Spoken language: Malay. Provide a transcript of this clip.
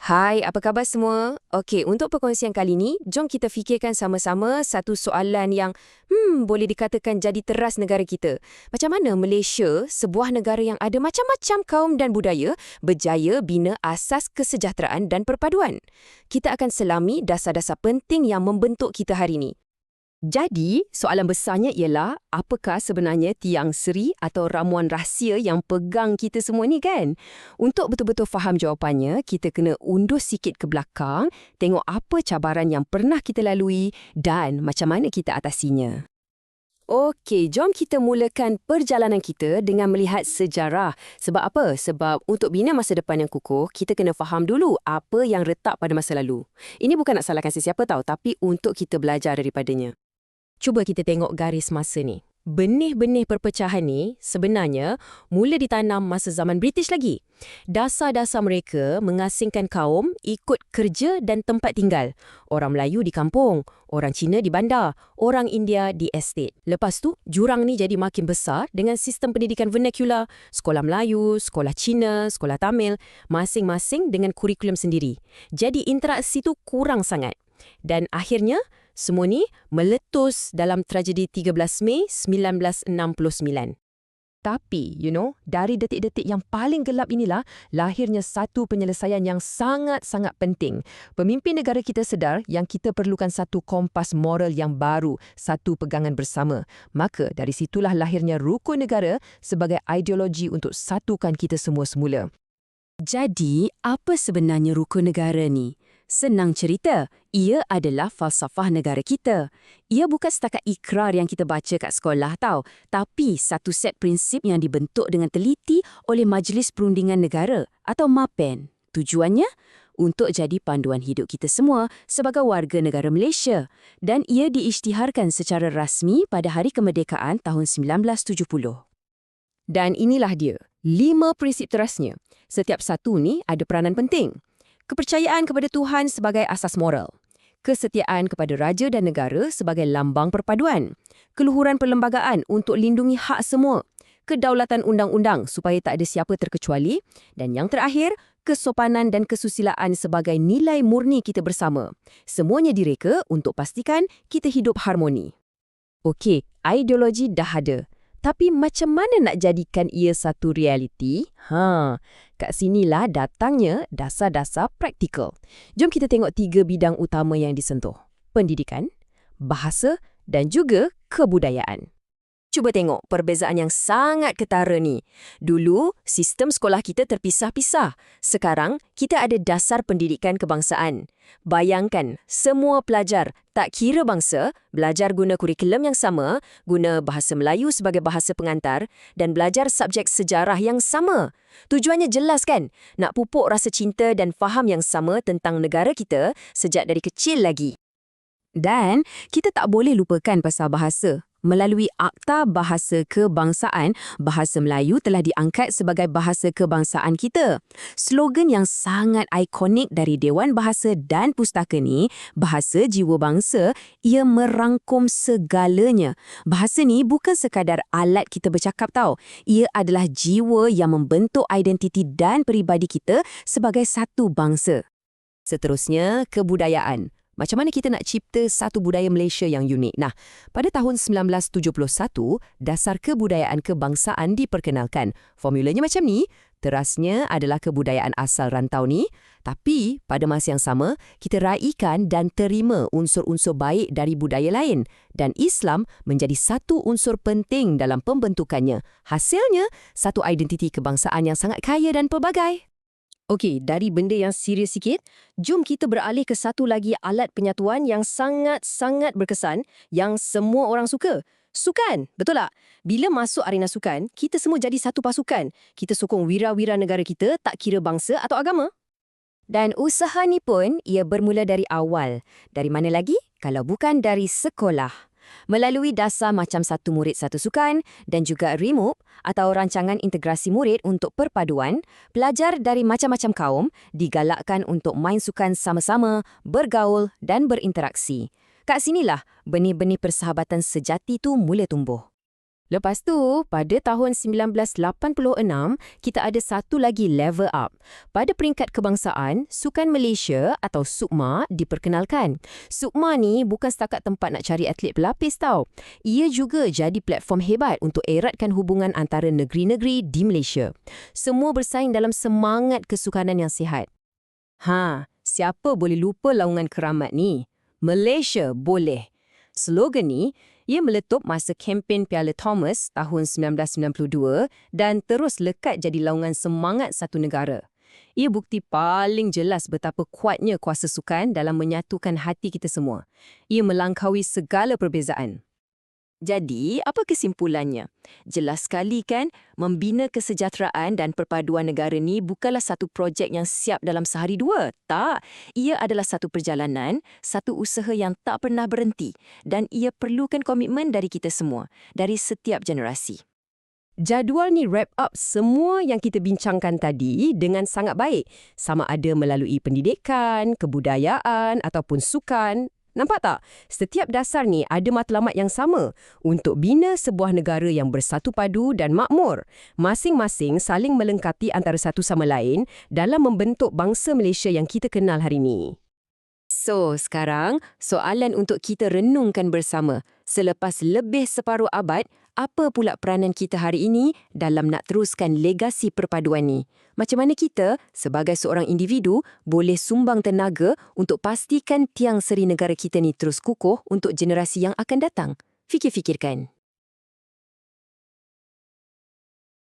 Hai, apa khabar semua? Okey, untuk perkongsian kali ini, jom kita fikirkan sama-sama satu soalan yang boleh dikatakan jadi teras negara kita. Macam mana Malaysia, sebuah negara yang ada macam-macam kaum dan budaya, berjaya bina asas kesejahteraan dan perpaduan? Kita akan selami dasar-dasar penting yang membentuk kita hari ini. Jadi, soalan besarnya ialah apakah sebenarnya tiang seri atau ramuan rahsia yang pegang kita semua ni kan? Untuk betul-betul faham jawapannya, kita kena undur sikit ke belakang, tengok apa cabaran yang pernah kita lalui dan macam mana kita atasinya. Okey, jom kita mulakan perjalanan kita dengan melihat sejarah. Sebab apa? Sebab untuk bina masa depan yang kukuh, kita kena faham dulu apa yang retak pada masa lalu. Ini bukan nak salahkan sesiapa tahu, tapi untuk kita belajar daripadanya. Cuba kita tengok garis masa ni. Benih-benih perpecahan ni sebenarnya mula ditanam masa zaman British lagi. Dasar-dasar mereka mengasingkan kaum ikut kerja dan tempat tinggal. Orang Melayu di kampung, orang Cina di bandar, orang India di estate. Lepas tu, jurang ni jadi makin besar dengan sistem pendidikan vernacular, sekolah Melayu, sekolah Cina, sekolah Tamil, masing-masing dengan kurikulum sendiri. Jadi interaksi tu kurang sangat. Dan akhirnya, semua ni meletus dalam tragedi 13 Mei 1969. Tapi, dari detik-detik yang paling gelap inilah lahirnya satu penyelesaian yang sangat-sangat penting. Pemimpin negara kita sedar yang kita perlukan satu kompas moral yang baru, satu pegangan bersama. Maka dari situlah lahirnya rukun negara sebagai ideologi untuk satukan kita semua semula. Jadi, apa sebenarnya rukun negara ni? Senang cerita, ia adalah falsafah negara kita. Ia bukan setakat ikrar yang kita baca kat sekolah tau, tapi satu set prinsip yang dibentuk dengan teliti oleh Majlis Perundingan Negara atau MAPEN. Tujuannya? Untuk jadi panduan hidup kita semua sebagai warga negara Malaysia. Dan ia diisytiharkan secara rasmi pada Hari Kemerdekaan tahun 1970. Dan inilah dia, 5 prinsip terasnya. Setiap satu ni ada peranan penting. Kepercayaan kepada Tuhan sebagai asas moral. Kesetiaan kepada raja dan negara sebagai lambang perpaduan. Keluhuran perlembagaan untuk lindungi hak semua. Kedaulatan undang-undang supaya tak ada siapa terkecuali. Dan yang terakhir, kesopanan dan kesusilaan sebagai nilai murni kita bersama. Semuanya direka untuk pastikan kita hidup harmoni. Okey, ideologi dah ada. Tapi macam mana nak jadikan ia satu realiti? Kat sinilah datangnya dasar-dasar praktikal. Jom kita tengok 3 bidang utama yang disentuh. Pendidikan, bahasa dan juga kebudayaan. Cuba tengok perbezaan yang sangat ketara ni. Dulu, sistem sekolah kita terpisah-pisah. Sekarang, kita ada dasar pendidikan kebangsaan. Bayangkan, semua pelajar, tak kira bangsa, belajar guna kurikulum yang sama, guna bahasa Melayu sebagai bahasa pengantar, dan belajar subjek sejarah yang sama. Tujuannya jelas kan? Nak pupuk rasa cinta dan faham yang sama tentang negara kita sejak dari kecil lagi. Dan kita tak boleh lupakan pasal bahasa. Melalui Akta Bahasa Kebangsaan, bahasa Melayu telah diangkat sebagai bahasa kebangsaan kita. Slogan yang sangat ikonik dari Dewan Bahasa dan Pustaka ni, bahasa jiwa bangsa, ia merangkum segalanya. Bahasa ni bukan sekadar alat kita bercakap tau. Ia adalah jiwa yang membentuk identiti dan peribadi kita sebagai satu bangsa. Seterusnya, kebudayaan. Macam mana kita nak cipta satu budaya Malaysia yang unik? Nah, pada tahun 1971, dasar kebudayaan kebangsaan diperkenalkan. Formulanya macam ni, terasnya adalah kebudayaan asal rantau ni, tapi pada masa yang sama, kita raikan dan terima unsur-unsur baik dari budaya lain. Dan Islam menjadi satu unsur penting dalam pembentukannya. Hasilnya, satu identiti kebangsaan yang sangat kaya dan pelbagai. Okey, dari benda yang serius sikit, jom kita beralih ke satu lagi alat penyatuan yang sangat-sangat berkesan yang semua orang suka. Sukan, betul tak? Bila masuk arena sukan, kita semua jadi satu pasukan. Kita sokong wira-wira negara kita tak kira bangsa atau agama. Dan usaha ni pun ia bermula dari awal. Dari mana lagi? Kalau bukan dari sekolah. Melalui dasar macam satu murid satu sukan dan juga RIMUP atau Rancangan Integrasi Murid untuk Perpaduan, pelajar dari macam-macam kaum digalakkan untuk main sukan sama-sama, bergaul dan berinteraksi. Kat sinilah benih-benih persahabatan sejati tu mula tumbuh. Lepas tu, pada tahun 1986, kita ada satu lagi level up. Pada peringkat kebangsaan, Sukan Malaysia atau SUKMA diperkenalkan. SUKMA ni bukan setakat tempat nak cari atlet pelapis tau. Ia juga jadi platform hebat untuk eratkan hubungan antara negeri-negeri di Malaysia. Semua bersaing dalam semangat kesukanan yang sihat. Siapa boleh lupa laungan keramat ni? Malaysia boleh. Slogan ni, ia meletup masa kempen Piala Thomas tahun 1992 dan terus lekat jadi laungan semangat satu negara. Ia bukti paling jelas betapa kuatnya kuasa sukan dalam menyatukan hati kita semua. Ia melangkaui segala perbezaan. Jadi, apa kesimpulannya? Jelas sekali kan, membina kesejahteraan dan perpaduan negara ni bukanlah satu projek yang siap dalam sehari dua. Tak, ia adalah satu perjalanan, satu usaha yang tak pernah berhenti dan ia perlukan komitmen dari kita semua, dari setiap generasi. Jadual ni wrap up semua yang kita bincangkan tadi dengan sangat baik. Sama ada melalui pendidikan, kebudayaan ataupun sukan. Nampak tak? Setiap dasar ni ada matlamat yang sama untuk bina sebuah negara yang bersatu padu dan makmur. Masing-masing saling melengkapi antara satu sama lain dalam membentuk bangsa Malaysia yang kita kenal hari ini. So, sekarang soalan untuk kita renungkan bersama. Selepas lebih separuh abad, apa pula peranan kita hari ini dalam nak teruskan legasi perpaduan ni? Macam mana kita, sebagai seorang individu, boleh sumbang tenaga untuk pastikan tiang seri negara kita ni terus kukuh untuk generasi yang akan datang? Fikir-fikirkan.